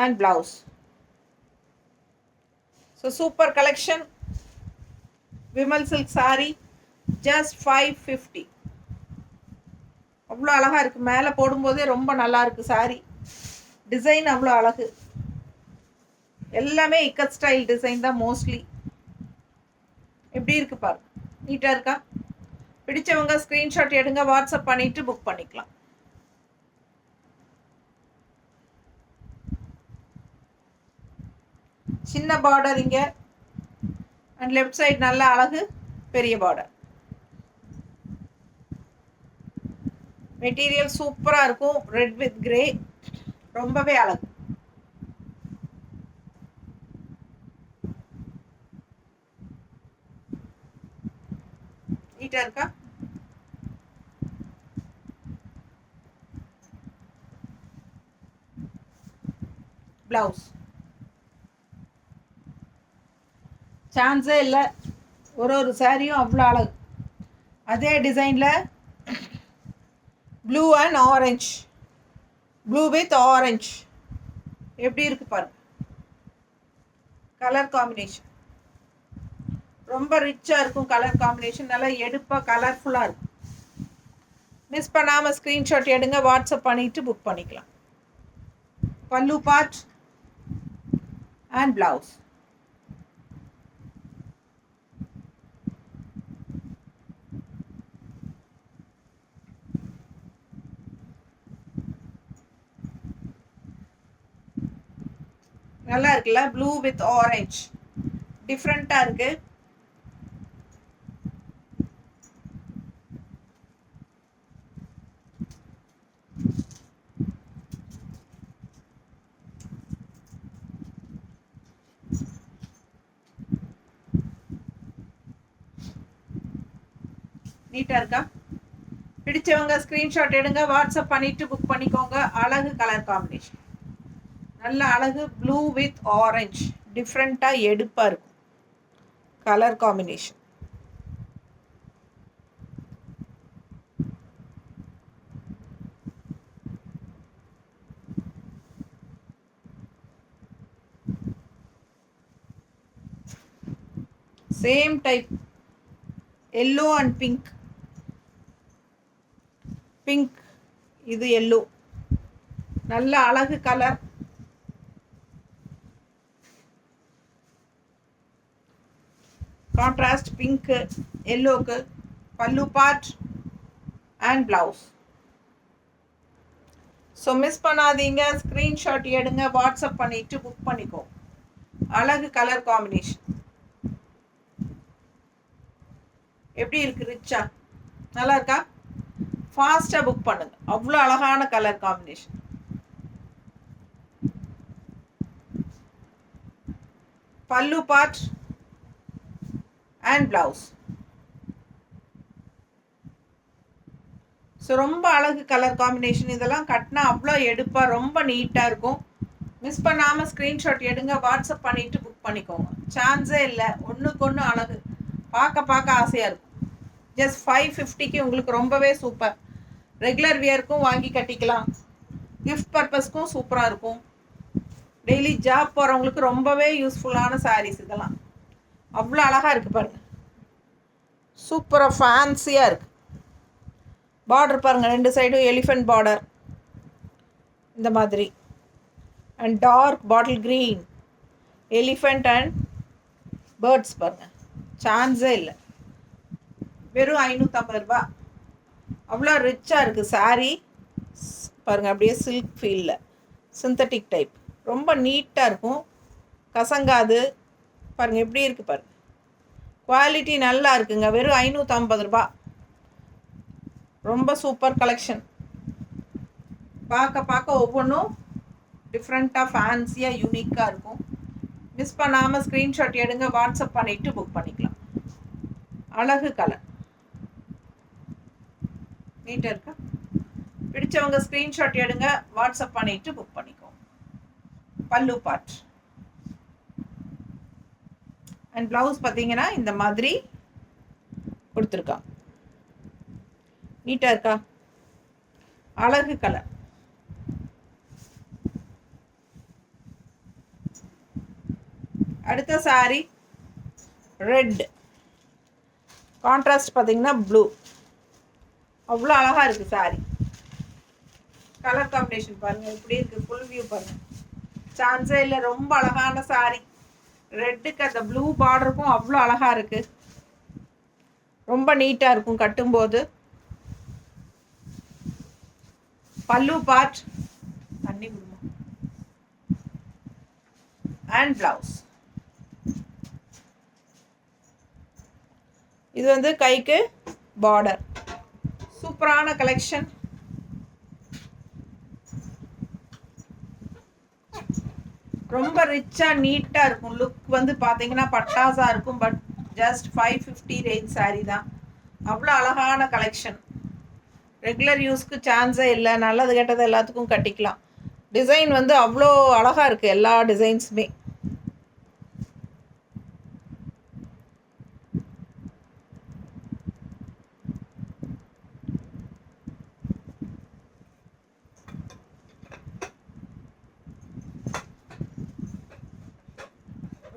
and blouse. So super collection. Vimal silk sari just 550. அவ்வளோ அழகாக இருக்குது. மேலே போடும்போதே ரொம்ப நல்லா இருக்குது சாரி. டிசைன் அவ்வளோ அழகு. எல்லாமே இக்கட் ஸ்டைல் டிசைன் தான் மோஸ்ட்லி. எப்படி இருக்குது பாரு, நீட்டாக இருக்கா? பிடிச்சவங்க ஸ்க்ரீன்ஷாட் எடுங்க, வாட்ஸ்அப் பண்ணிவிட்டு புக் பண்ணிக்கலாம். சின்ன பார்டர் இங்கே, அண்ட் லெஃப்ட் சைடு நல்ல அழகு பெரிய பார்டர். மெட்டீரியல் சூப்பராக இருக்கும். ரெட் வித் கிரே ரொம்பவே அழகு. நீட்டாக இருக்கா? ப்ளவுஸ் சான்ஸே இல்லை. ஒரு சாரியும் அவ்வளோ அழகு. அதே டிசைனில் blue and orange, blue with orange எப்படி இருக்கு பாருங்க. கலர் காம்பினேஷன் ரொம்ப ரிச்சாக இருக்கும். கலர் காம்பினேஷன் நல்லா எடுப்பாக கலர்ஃபுல்லாக இருக்கும். மிஸ் பண்ணாமல் ஸ்க்ரீன்ஷாட் எடுங்க, வாட்ஸ்அப் பண்ணிவிட்டு புக் பண்ணிக்கலாம். பல்லு பார்ட் அண்ட் ப்ளவுஸ். நல்லா இருக்குல்ல? ப்ளூ வித் ஆரஞ்ச் டிஃப்ரெண்ட்டாக இருக்கு. நீட்டாக இருக்கா? பிடிச்சவங்க ஸ்க்ரீன்ஷாட் எடுங்க, வாட்ஸ்அப் பண்ணிவிட்டு புக் பண்ணிக்கோங்க. அழகு கலர் காம்பினேஷன், நல்ல அழகு. ப்ளூ வித் ஆரஞ்ச் டிஃப்ரெண்ட்டாக எடுப்பாக இருக்கும் colour combination. Same type yellow and pink. Pink, இது எல்லோ, நல்ல அழகு கலர். கான்ட்ராஸ்ட் பிங்க்கு எல்லோக்கு. Pallu part and blouse. So miss பண்ணாதீங்க, ஸ்க்ரீன்ஷாட் எடுங்க, வாட்ஸ்அப் பண்ணிவிட்டு புக் பண்ணிக்கோ. அழகு கலர் காம்பினேஷன் எப்படி இருக்கு? ரிச்சா நல்லா இருக்கா? ஃபாஸ்ட்டாக புக் பண்ணுங்க, அவ்வளோ அழகான கலர் காம்பினேஷன். பல்லு பார்ட் அண்ட் ப்ளவுஸ். ஸோ ரொம்ப அழகு கலர் காம்பினேஷன். இதெல்லாம் கட்டினா அவ்வளோ எடுப்பாக ரொம்ப நீட்டாக இருக்கும். மிஸ் பண்ணாமல் ஸ்க்ரீன்ஷாட் எடுங்க, வாட்ஸ்அப் பண்ணிவிட்டு புக் பண்ணிக்கோங்க. சான்ஸே இல்லை, ஒன்றுக்கு ஒன்று அழகு, பார்க்க ஆசையாக இருக்கும். ஜஸ்ட் 550க்கு உங்களுக்கு ரொம்பவே சூப்பர். ரெகுலர் வியருக்கும் வாங்கி கட்டிக்கலாம், கிஃப்ட் பர்பஸ்க்கும் சூப்பராக இருக்கும். டெய்லி ஜாப் போகிறவங்களுக்கு ரொம்பவே யூஸ்ஃபுல்லான சாரீஸ் இதெல்லாம். அவ்வளோ அழகாக இருக்குது பாருங்கள், சூப்பராக ஃபேன்சியாக இருக்குது. பார்டர் பாருங்கள், ரெண்டு சைடும் எலிஃபெண்ட் பார்டர் இந்த மாதிரி. And dark bottle green elephant and birds பாருங்கள், சான்ஸே இல்லை. வெறும் 550 ரூபா. அவ்வளோ ரிச்சாக இருக்குது சாரீ பாருங்கள். அப்படியே சில்க் ஃபீலில் சிந்தட்டிக் டைப், ரொம்ப நீட்டாக இருக்கும், கசங்காது. பாருங்கள் எப்படி இருக்குது பாருங்கள், குவாலிட்டி நல்லா இருக்குங்க. வெறும் 550 ரூபா. ரொம்ப சூப்பர் கலெக்ஷன். பார்க்க ஒவ்வொன்றும் டிஃப்ரெண்ட்டாக ஃபேன்சியாக யூனிக்காக இருக்கும். மிஸ் பண்ணாமல் ஸ்க்ரீன்ஷாட் எடுங்க, வாட்ஸ்அப் பண்ணிவிட்டு புக் பண்ணிக்கலாம். அழகு கலர் நீட்டாக இருக்கா? பிடிச்சவங்க ஸ்க்ரீன்ஷாட் எடுங்க, வாட்ஸ்அப் பண்ணிவிட்டு புக் பண்ணிக்கோங்க. பல்லு பார்ட் அண்ட் ப்ளவுஸ் பார்த்தீங்கன்னா இந்த மாதிரி கொடுத்துருக்காங்க. நீட்டாக இருக்கா? அழகு கலர். அடுத்த சாரி ரெட், கான்ட்ராஸ்ட் பார்த்தீங்கன்னா ப்ளூ. அவ்வளோ அழகாக இருக்குது சாரி. கலர் காம்பினேஷன் பாருங்கள் எப்படி இருக்குது, ஃபுல் வியூ பாருங்கள், சான்ஸே இல்லை. ரொம்ப அழகான சாரி. ரெட்டுக்கு அந்த ப்ளூ பார்டருக்கும் அவ்வளோ அழகாக இருக்குது. ரொம்ப நீட்டாக இருக்கும் கட்டும்போது. பல்லு பார்ட் தண்ணி விடுமா அண்ட் ப்ளவுஸ். இது வந்து கைக்கு பார்டர். சூப்பரான கலெக்ஷன். ரொம்ப ரிச்சாக நீட்டாக இருக்கும். லுக் வந்து பார்த்தீங்கன்னா பட்டாசாக இருக்கும். பட் ஜஸ்ட் 550 ரேஞ்ச் சாரீ தான். அவ்வளோ அழகான கலெக்ஷன். ரெகுலர் யூஸ்க்கு சான்ஸே இல்லை. நல்லது கெட்டது எல்லாத்துக்கும் கட்டிக்கலாம். டிசைன் வந்து அவ்வளோ அழகாக இருக்குது எல்லா டிசைன்ஸுமே.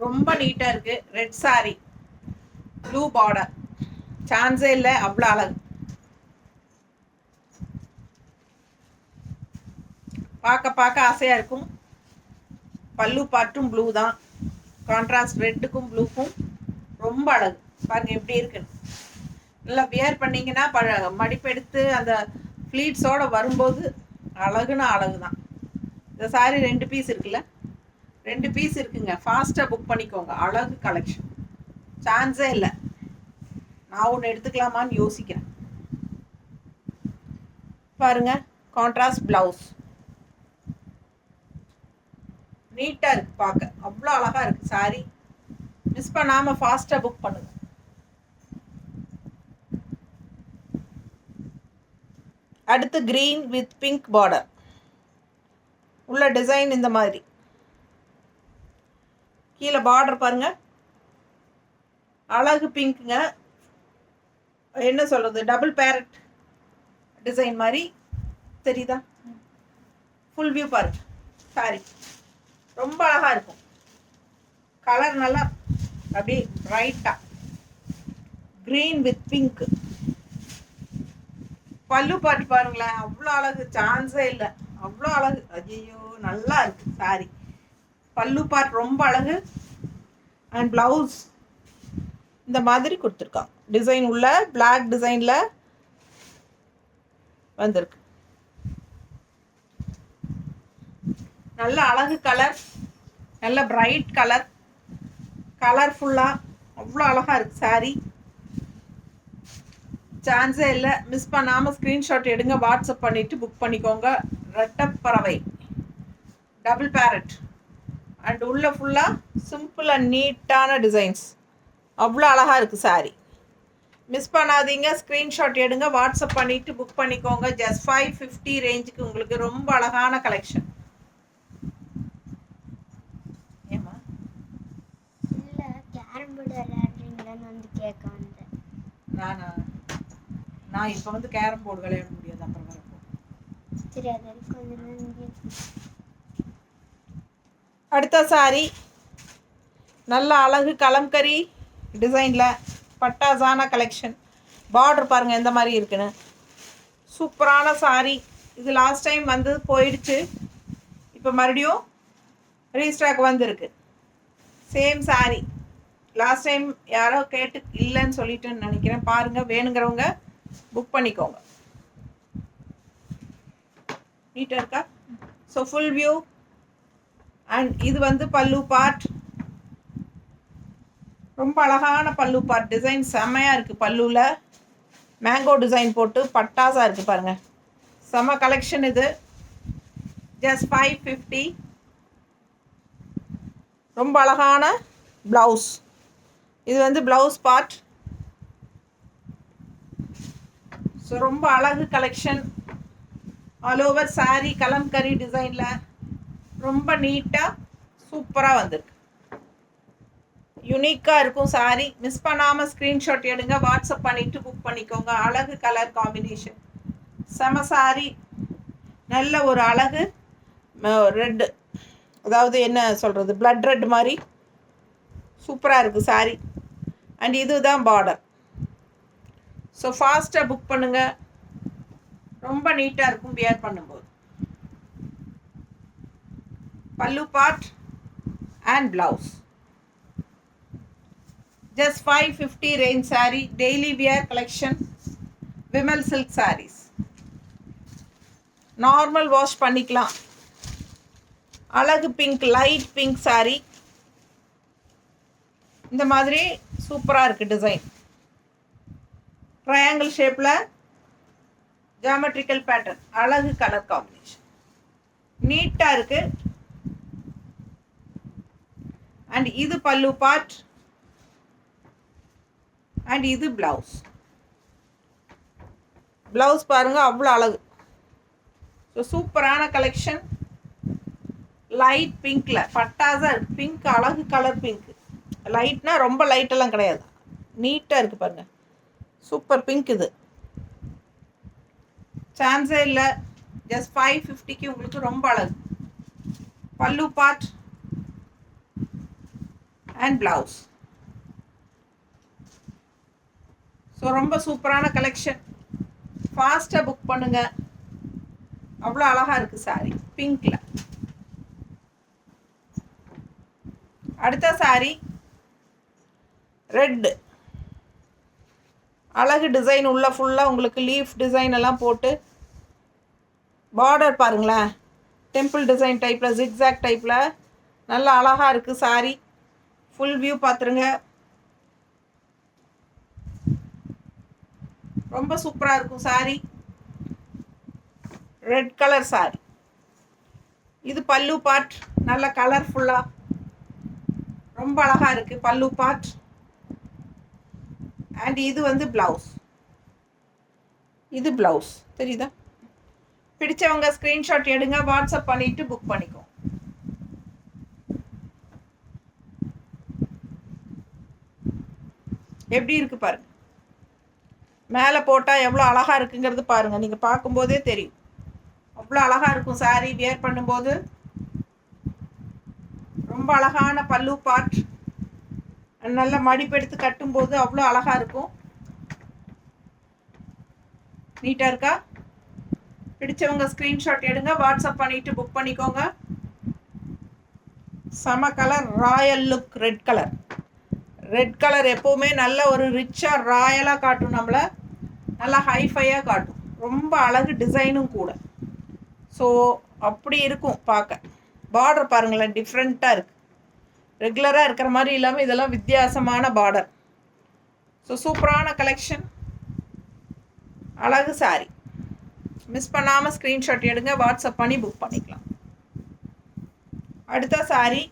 ரொம்ப நீட்டாக இருக்குது. ரெட் சாரீ, ப்ளூ பார்டர், சான்ஸே இல்லை, அவ்வளோ அழகு. பார்க்க ஆசையாக இருக்கும். பல்லு பாட்டும் ப்ளூ தான். கான்ட்ராஸ்ட் ரெட்டுக்கும் ப்ளூக்கும் ரொம்ப அழகு. பாருங்கள் எப்படி இருக்குன்னு. நல்லா வியர் பண்ணிங்கன்னா மடிப்பெடுத்து அந்த ஃப்ளீட்ஸோடு வரும்போது அழகுன்னா அழகு தான். இந்த சாரீ 2 பீஸ் இருக்குல்ல, 2 பீஸ் இருக்குங்க. ஃபாஸ்ட்டாக புக் பண்ணிக்கோங்க. அழகு கலெக்ஷன், சான்ஸே இல்லை. நான் ஒன்று எடுத்துக்கலாமான்னு யோசிக்கிறேன். பாருங்க, கான்ட்ராஸ்ட் ப்ளவுஸ் நீட்டாக இருக்குது. பார்க்க அவ்வளோ அழகாக இருக்குது சாரீ. மிஸ் பண்ணாமல் ஃபாஸ்ட்டாக புக் பண்ணுங்க. அடுத்து க்ரீன் வித் பிங்க் பார்டர் உள்ள டிசைன் இந்த மாதிரி. கீழே பார்டர் பாருங்க, அழகு பிங்க்குங்க. என்ன சொல்கிறது, டபுள் பேரட் டிசைன் மாதிரி தெரியுதா? ஃபுல் வியூ பாருங்க. சாரி ரொம்ப அழகாக இருக்கும். கலர் நல்லா அப்படியே பிரைட்டாக க்ரீன் வித் பிங்க். பல்லு பாட்டு பாருங்களேன், அவ்வளோ அழகு, சான்ஸே இல்லை, அவ்வளோ அழகு. ஐயோ நல்லா இருக்கு சாரி. பல்லு பார்ட் ரொம்ப அழகு. அண்ட் ப்ளவுஸ் இந்த மாதிரி கொடுத்துருக்காங்க. டிசைன் உள்ள பிளாக் டிசைனில் வந்திருக்கு. நல்ல அழகு கலர், நல்ல பிரைட் கலர், கலர்ஃபுல்லாக அவ்வளோ அழகாக இருக்குது சாரீ. சான்ஸே இல்லை. மிஸ் பண்ணாமல் ஸ்க்ரீன்ஷாட் எடுங்க, வாட்ஸ்அப் பண்ணிவிட்டு புக் பண்ணிக்கோங்க. ரெட்டப்பறவை டபுள் பேரட் அண்ட் உள்ள ஃபுல்லாக சிம்பிள் அண்ட் நீட்டான டிசைன்ஸ். அவ்வளோ அழகாக இருக்குது சாரீ. மிஸ் பண்ணாதீங்க, ஸ்க்ரீன்ஷாட் எடுங்க, வாட்ஸ்அப் பண்ணிவிட்டு புக் பண்ணிக்கோங்க. ஜஸ்ட் 550 ரேஞ்சுக்கு உங்களுக்கு ரொம்ப அழகான கலெக்ஷன். ஏமா இல்லை கேரம் போர்டு விளையாடுறீங்களான்னு வந்து கேட்க வந்தேன். நான் இப்போ வந்து கேரம் போர்டு விளையாட முடியாது, அப்புறம் வரப்போ. சரி, அது கொஞ்சம். அடுத்த சாரி நல்ல அழகு கலம்கரி டிசைனில் பட்டாசான கலெக்ஷன். பார்டர் பாருங்கள் எந்த மாதிரி இருக்குன்னு. சூப்பரான சாரி. இது லாஸ்ட் டைம் வந்து போயிடுச்சு, இப்போ மறுபடியும் ரீஸ்டாக் வந்துருக்கு. சேம் சாரி லாஸ்ட் டைம் யாரோ கேட்டு இல்லைன்னு சொல்லிட்டுன்னு நினைக்கிறேன். பாருங்கள், வேணுங்கிறவங்க புக் பண்ணிக்கோங்க. நீட்டாக இருக்கா? So full view. அண்ட் இது வந்து பல்லு பார்ட். ரொம்ப அழகான பல்லு பார்ட். டிசைன் செம்மையாக இருக்குது. பல்லுவில் மேங்கோ டிசைன் போட்டு பட்டாசாக இருக்குது பாருங்கள். செம்ம கலெக்ஷன் இது. ஜஸ்ட் 550. ரொம்ப அழகான ப்ளவுஸ். இது வந்து ப்ளவுஸ் பார்ட். ஸோ ரொம்ப அழகு collection. All over sari kalamkari டிசைனில் ரொம்ப நீட்டாக சூப்பராக வந்திருக்கு. யூனிக்காக இருக்கும் சாரீ. மிஸ் பண்ணாமல் ஸ்க்ரீன்ஷாட் எடுங்க, வாட்ஸ்அப் பண்ணிவிட்டு புக் பண்ணிக்கோங்க. அழகு கலர் காம்பினேஷன், செம சாரீ. நல்ல ஒரு அழகு ரெட்டு, அதாவது என்ன சொல்கிறது, பிளட் ரெட் மாதிரி சூப்பராக இருக்குது சாரீ. அண்ட் இதுதான் பார்டர். ஸோ ஃபாஸ்ட்டாக புக் பண்ணுங்கள், ரொம்ப நீட்டாக இருக்கும் வியர் பண்ணும்போது. Pallu part and blouse. Just 550 range sari. Daily wear collection. Vimal silk saris. Normal wash பண்ணிக்கலாம். அழகு பிங்க், லைட் பிங்க் சாரீ. இந்த மாதிரி சூப்பராக இருக்குது டிசைன். ட்ரையாங்கிள் ஷேப்பில் ஜாமெட்ரிக்கல் பேட்டர்ன், அழகு கலர் காம்பினேஷன், நீட்டாக இருக்குது. அண்ட் இது பல்லு பார்ட் அண்ட் இது ப்ளவுஸ். ப்ளவுஸ் பாருங்கள் அவ்வளோ அழகு. ஸோ சூப்பரான கலெக்ஷன். லைட் பிங்க்கில் பட்டாசாக இருக்குது. பிங்க் அழகு கலர் பிங்க். லைட்னா ரொம்ப லைட்டெல்லாம் கிடையாது, நீட்டாக இருக்குது பாருங்கள். Super pink. இது சான்ஸே இல்லை. ஜஸ்ட் 550க்கு உங்களுக்கு ரொம்ப அழகு. Pallu part and blouse. So ரொம்ப சூப்பரான கலெக்ஷன். ஃபாஸ்ட்டாக புக் பண்ணுங்கள். அவ்வளோ அழகாக இருக்குது சாரீ பிங்க்கில். அடுத்த சாரீ ரெட்டு. அழகு டிசைன் உள்ள ஃபுல்லாக உங்களுக்கு லீஃப் டிசைன் எல்லாம் போட்டு பார்டர் பாருங்களேன். டெம்பிள் டிசைன் டைப்பில், ஜிக்ஸாக் டைப்பில் நல்லா அழகாக இருக்குது சாரீ. ஃபுல் வியூ பார்த்துருங்க. ரொம்ப சூப்பராக இருக்கும் சாரீ. Red colour sari. இது பல்லு பார்ட். நல்ல கலர்ஃபுல்லாக ரொம்ப அழகாக இருக்குது பல்லு பார்ட். அண்ட் இது வந்து ப்ளவுஸ். இது ப்ளவுஸ் தெரியுதா? பிடிச்சவங்க ஸ்க்ரீன்ஷாட் எடுங்க, வாட்ஸ்அப் பண்ணிவிட்டு புக் பண்ணிக்கோ. எப்படி இருக்குது பாருங்கள். மேலே போட்டால் எவ்வளோ அழகாக இருக்குங்கிறது பாருங்கள். நீங்கள் பார்க்கும்போதே தெரியும் அவ்வளோ அழகாக இருக்கும் சாரீ வியர் பண்ணும்போது. ரொம்ப அழகான பல்லு பார்ட். நல்ல மடிப்பெடுத்து கட்டும்போது அவ்வளோ அழகாக இருக்கும். நீட்டாக இருக்கா? பிடிச்சவங்க ஸ்க்ரீன்ஷாட் எடுங்க, வாட்ஸ்அப் பண்ணிவிட்டு புக் பண்ணிக்கோங்க. செம colour, Royal look. Red colour. Red colour எப்போவுமே நல்ல ஒரு ரிச்சாக ராயலாக காட்டும், நம்மளை நல்லா ஹைஃபையாக காட்டும். ரொம்ப அழகு டிசைனும் கூட. ஸோ அப்படி இருக்கும் பார்க்க. பார்டர் பாருங்களேன், டிஃப்ரெண்ட்டாக இருக்குது. ரெகுலராக இருக்கிற மாதிரி இல்லாமல் இதெல்லாம் வித்தியாசமான பார்டர். ஸோ சூப்பரான கலெக்ஷன், அழகு சாரீ. மிஸ் பண்ணாமல் ஸ்க்ரீன்ஷாட் எடுங்க, வாட்ஸ்அப் பண்ணி புக் பண்ணிக்கலாம். அடுத்த சாரீ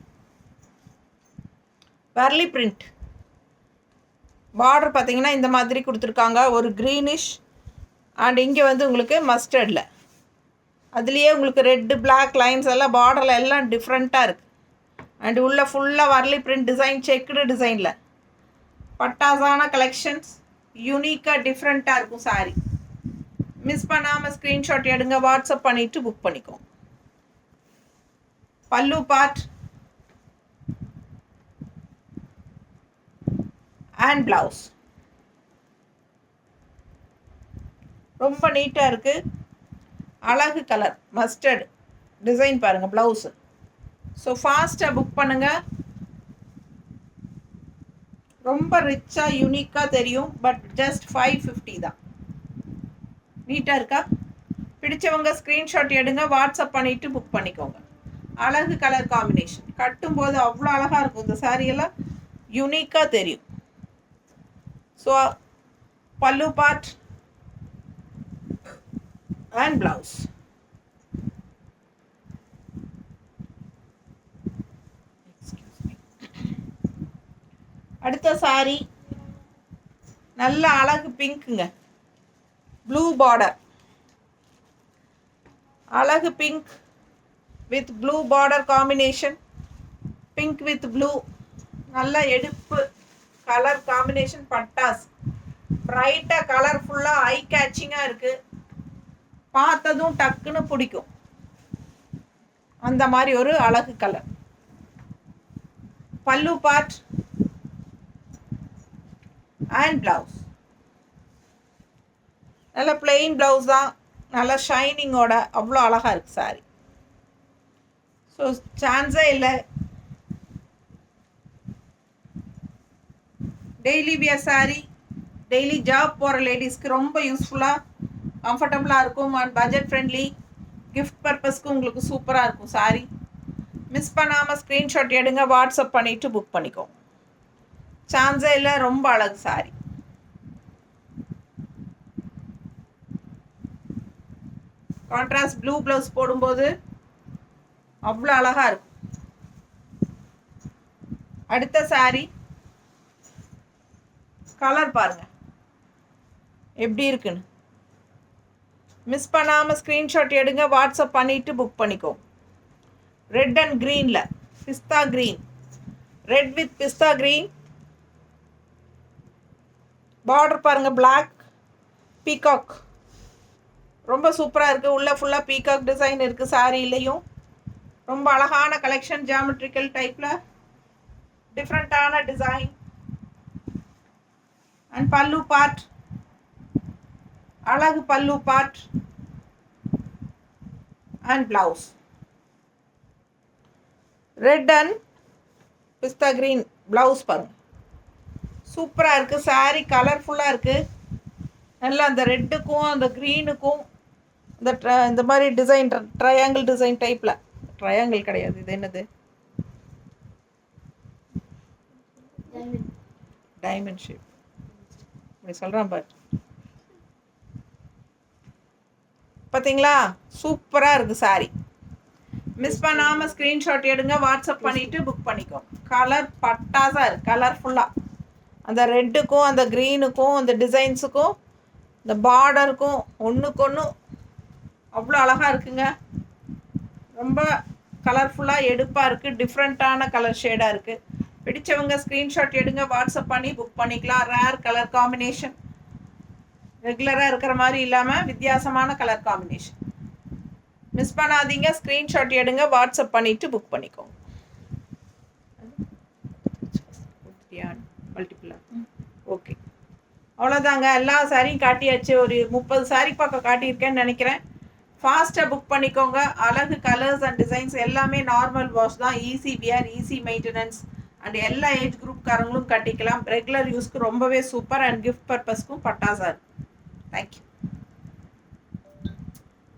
வர்லி பிரிண்ட். பார்டர் பார்த்தீங்கன்னா இந்த மாதிரி கொடுத்துருக்காங்க, ஒரு க்ரீனிஷ் அண்ட் இங்கே வந்து உங்களுக்கு மஸ்டர்டில், அதுலேயே உங்களுக்கு ரெட்டு பிளாக் லைன்ஸ் எல்லாம் பார்டரில் எல்லாம் டிஃப்ரெண்ட்டாக இருக்குது. அண்ட் உள்ள ஃபுல்லாக வர்லி பிரிண்ட் டிசைன், செக்குடு டிசைனில் பட்டாசான கலெக்ஷன்ஸ். யூனிக்காக டிஃப்ரெண்ட்டாக இருக்கும் சாரீ. மிஸ் பண்ணாமல் ஸ்க்ரீன்ஷாட் எடுங்க, வாட்ஸ்அப் பண்ணிவிட்டு புக் பண்ணிக்கோங்க. பல்லு பார்ட் அண்ட் ப்ளவுஸ். ரொம்ப நீட்டாக இருக்குது. அழகு கலர் மஸ்டர்டு டிசைன் பாருங்கள் ப்ளவுஸு. ஸோ ஃபாஸ்ட்டாக புக் பண்ணுங்கள். ரொம்ப ரிச்சாக யூனிக்காக தெரியும். பட் ஜஸ்ட் 550 தான். நீட்டாக இருக்கா? பிடிச்சவங்க ஸ்க்ரீன்ஷாட் எடுங்க, வாட்ஸ்அப் பண்ணிவிட்டு புக் பண்ணிக்கோங்க. அழகு கலர் காம்பினேஷன். கட்டும்போது அவ்வளோ அழகாக இருக்கும். இந்த சாரியெல்லாம் யூனிக்காக தெரியும். ஸோ பல்லு பார்ட் அண்ட் ப்ளவுஸ். அடுத்த சாரீ நல்ல அழகு பிங்க்குங்க. Blue border. அழகு pink with blue border combination. Pink with blue நல்ல எடுப்பு கலர் காம்பினேஷன். பட்டாஸ் பிரைட்டாக கலர்ஃபுல்லாக ஐ கேட்சிங்காக இருக்குது. பார்த்ததும் டக்குன்னு பிடிக்கும் அந்த மாதிரி ஒரு அழகு கலர். பல்லு பார்ட் அண்ட் ப்ளவுஸ். நல்ல பிளெயின் ப்ளவுஸ் தான், நல்ல ஷைனிங்கோட அவ்வளோ அழகாக இருக்குது சாரி. ஸோ சான்ஸே இல்லை. Daily wear sorry, daily job போகிற லேடிஸ்க்கு ரொம்ப யூஸ்ஃபுல்லாக கம்ஃபர்டபுளாக இருக்கும். அண்ட் பட்ஜெட் ஃப்ரெண்ட்லி, கிஃப்ட் பர்பஸ்க்கு உங்களுக்கு சூப்பராக இருக்கும் சாரி. மிஸ் பண்ணாமல் ஸ்க்ரீன்ஷாட் எடுங்க, வாட்ஸ்அப் பண்ணிவிட்டு புக் பண்ணிக்கோங்க. சான்ஸே இல்லை, ரொம்ப அழகு சாரி. கான்ட்ராஸ்ட் ப்ளூ ப்ளவுஸ் போடும்போது அவ்வளோ அழகாக இருக்கும். அடுத்த saree கலர் பாருங்க எப்படி இருக்குன்னு. மிஸ் பண்ணாமல் ஸ்க்ரீன்ஷாட் எடுங்க, வாட்ஸ்அப் பண்ணிவிட்டு புக் பண்ணிக்கோ. ரெட் அண்ட் க்ரீனில் பிஸ்தா க்ரீன், ரெட் வித் பிஸ்தா க்ரீன். பார்டர் பாருங்கள், பிளாக் பீகாக், ரொம்ப சூப்பராக இருக்குது. உள்ளே ஃபுல்லாக பீகாக் டிசைன் இருக்குது சாரீலையும். ரொம்ப அழகான கலெக்ஷன், ஜியாமெட்ரிக்கல் டைப்பில் டிஃப்ரெண்ட்டான டிசைன். அண்ட் பல்லு பார்ட், அழகு pallu part and blouse. Red and பிஸ்தா க்ரீன் பிளவுஸ் பாருங்க, சூப்பராக இருக்குது. சாரீ கலர்ஃபுல்லாக இருக்குது. நல்லா அந்த ரெட்டுக்கும் அந்த க்ரீனுக்கும் இந்த மாதிரி டிசைன், ட்ரையாங்கிள் டிசைன் டைப்பில். ட்ரையாங்கிள் கிடையாது, இது என்னது, டைமண்ட் ஷேப். இப்படி சொல்கிறான் பாரு, பார்த்தீங்களா? சூப்பராக இருக்குது சாரீ. மிஸ் பண்ணாமல் ஸ்க்ரீன்ஷாட் எடுங்க, வாட்ஸ்அப் பண்ணிவிட்டு புக் பண்ணிக்கோ. கலர் பட்டாசாக இருக்குது, கலர்ஃபுல்லாக. அந்த ரெட்டுக்கும் அந்த க்ரீனுக்கும் அந்த டிசைன்ஸுக்கும் இந்த பார்டருக்கும் ஒன்றுக்கு ஒன்று அவ்வளோ அழகாக இருக்குங்க. ரொம்ப கலர்ஃபுல்லாக எடுப்பாக இருக்குது, டிஃப்ரெண்ட்டான கலர் ஷேடாக இருக்குது. பிடிச்சவங்க ஸ்க்ரீன்ஷாட் எடுங்க, வாட்ஸ்அப் பண்ணி புக் பண்ணிக்கலாம். ரேர் கலர் காம்பினேஷன், ரெகுலராக இருக்கிற மாதிரி இல்லாமல் வித்தியாசமான கலர் காம்பினேஷன். மிஸ் பண்ணாதீங்க, ஸ்க்ரீன்ஷாட் எடுங்க, வாட்ஸ்அப் பண்ணிவிட்டு புக் பண்ணிக்கோங்க. மல்டிபிளாக ஓகே, அவ்வளோதாங்க. எல்லா சாரியும் காட்டியாச்சு. ஒரு 30 சாரி பக்கம் காட்டியிருக்கேன்னு நினைக்கிறேன். ஃபாஸ்ட்டாக புக் பண்ணிக்கோங்க. அழகு கலர்ஸ் அண்ட் டிசைன்ஸ் எல்லாமே நார்மல் வாஷ் தான், easy wear, easy maintenance and எல்லா ஏஜ் குரூப்காரங்களும் கட்டிக்கலாம். ரெகுலர் யூஸ்க்கு ரொம்பவே சூப்பர் அண்ட் கிஃப்ட் பர்பஸ்க்கும் பட்டாசா இருக்குது. தேங்க்யூ.